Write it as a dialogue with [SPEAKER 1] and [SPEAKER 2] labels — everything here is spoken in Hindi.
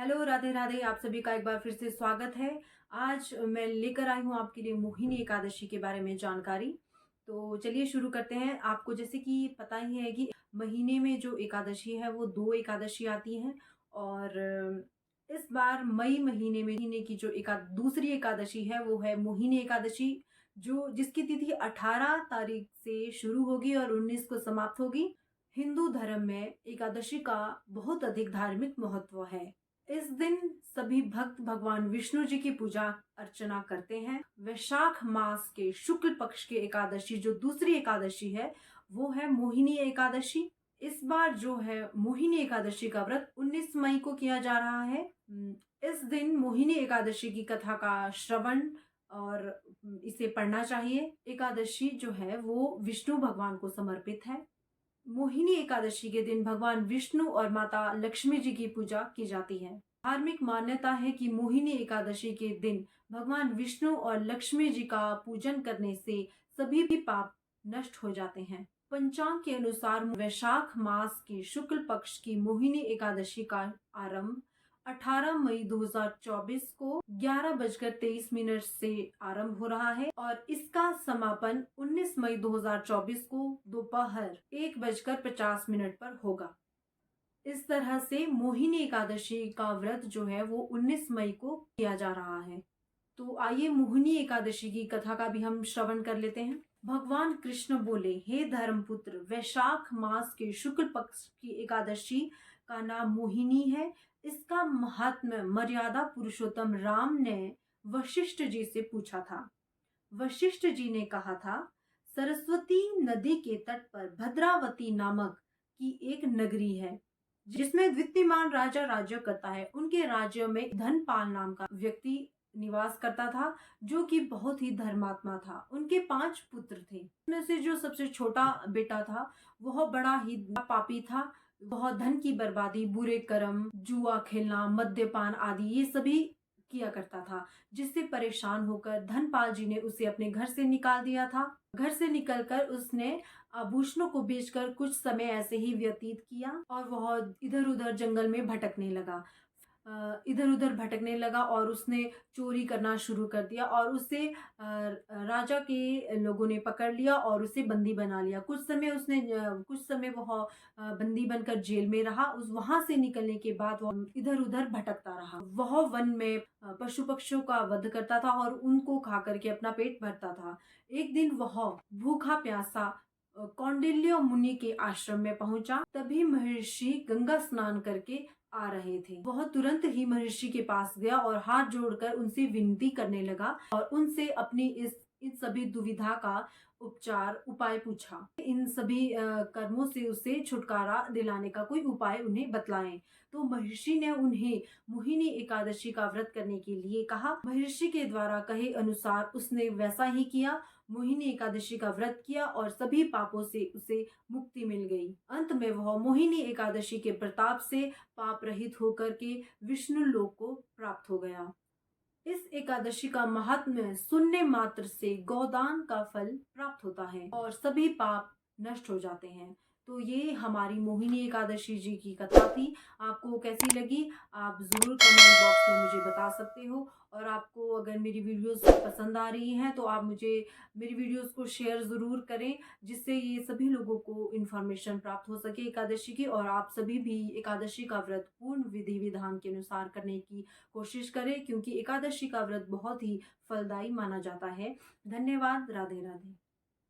[SPEAKER 1] हेलो, राधे राधे। आप सभी का एक बार फिर से स्वागत है। आज मैं लेकर आई हूँ आपके लिए मोहिनी एकादशी के बारे में जानकारी। तो चलिए शुरू करते हैं। आपको जैसे कि पता ही है कि महीने में जो एकादशी है वो 2 एकादशी आती हैं। और इस बार मई महीने की जो दूसरी एकादशी है वो है मोहिनी एकादशी, जो जिसकी तिथि 18 तारीख से शुरू होगी और 19 को समाप्त होगी। हिंदू धर्म में एकादशी का बहुत अधिक धार्मिक महत्व है। इस दिन सभी भक्त भगवान विष्णु जी की पूजा अर्चना करते हैं। वैशाख मास के शुक्ल पक्ष के एकादशी जो दूसरी एकादशी है वो है मोहिनी एकादशी। इस बार जो है मोहिनी एकादशी का व्रत 19 मई को किया जा रहा है। इस दिन मोहिनी एकादशी की कथा का श्रवण और इसे पढ़ना चाहिए। एकादशी जो है वो विष्णु भगवान को समर्पित है। मोहिनी एकादशी के दिन भगवान विष्णु और माता लक्ष्मी जी की पूजा की जाती है। धार्मिक मान्यता है कि मोहिनी एकादशी के दिन भगवान विष्णु और लक्ष्मी जी का पूजन करने से सभी भी पाप नष्ट हो जाते हैं। पंचांग के अनुसार वैशाख मास के शुक्ल पक्ष की मोहिनी एकादशी का आरंभ 18 मई 2024 को 11:23 से आरंभ हो रहा है और इसका समापन 19 मई 2024 को दोपहर 1:50 पर होगा। इस तरह से मोहिनी एकादशी का व्रत जो है वो 19 मई को किया जा रहा है। तो आइए मोहिनी एकादशी की कथा का भी हम श्रवण कर लेते हैं। भगवान कृष्ण बोले, हे धर्मपुत्र, वैशाख मास के शुक्ल पक्ष की एकादशी का नाम मोहिनी है। इसका महात्म्य मर्यादा पुरुषोत्तम राम ने वशिष्ठ जी से पूछा था। वशिष्ठ जी ने कहा था, सरस्वती नदी के तट पर भद्रावती नामक की एक नगरी है जिसमें विद्यमान राजा राज्य करता है। उनके राज्य में धनपाल नाम का व्यक्ति निवास करता था जो कि बहुत ही धर्मात्मा था। उनके 5 पुत्र थे। उनमें से जो सबसे छोटा बेटा था वह बड़ा ही पापी था। वह धन की बर्बादी, बुरे कर्म, जुआ खेलना, मद्यपान आदि ये सभी किया करता था, जिससे परेशान होकर धनपाल जी ने उसे अपने घर से निकाल दिया था। घर से निकलकर उसने आभूषणों को बेचकर कुछ समय ऐसे ही व्यतीत किया और वह इधर उधर जंगल में भटकने लगा। इधर उधर भटकने लगा और उसने चोरी करना शुरू कर दिया और उसे राजा के लोगों ने पकड़ लिया और उसे बंदी बना लिया। कुछ समय वह बंदी बनकर जेल में रहा। उस वहां से निकलने के बाद वह इधर उधर भटकता रहा। वह वन में पशु पक्षियों का वध करता था और उनको खा करके अपना पेट भरता था। एक दिन वह भूखा प्यासा कौंडिल्य मुनि के आश्रम में पहुंचा। तभी महर्षि गंगा स्नान करके आ रहे थे। वह तुरंत ही महर्षि के पास गया और हाथ जोड़कर उनसे विनती करने लगा और उनसे अपनी इन सभी दुविधा का उपाय पूछा। इन सभी कर्मों से उसे छुटकारा दिलाने का कोई उपाय उन्हें बतलाएं। तो महर्षि ने उन्हें मोहिनी एकादशी का व्रत करने के लिए कहा। महर्षि के द्वारा कहे अनुसार उसने वैसा ही किया। मोहिनी एकादशी का व्रत किया और सभी पापों से उसे मुक्ति मिल गई। अंत में वह मोहिनी एकादशी के प्रताप से पाप रहित होकर के विष्णु लोक को प्राप्त हो गया। इस एकादशी का महात्म्य सुनने मात्र से गोदान का फल प्राप्त होता है और सभी पाप नष्ट हो जाते हैं। तो ये हमारी मोहिनी एकादशी जी की कथा थी। आपको कैसी लगी आप जरूर कमेंट बॉक्स में मुझे बता सकते हो। और आपको अगर मेरी वीडियोस पसंद आ रही हैं तो आप मुझे मेरी वीडियोस को शेयर ज़रूर करें, जिससे ये सभी लोगों को इन्फॉर्मेशन प्राप्त हो सके एकादशी की, और आप सभी भी एकादशी का व्रत पूर्ण विधि विधान के अनुसार करने की कोशिश करें, क्योंकि एकादशी का व्रत बहुत ही फलदायी माना जाता है। धन्यवाद। राधे राधे।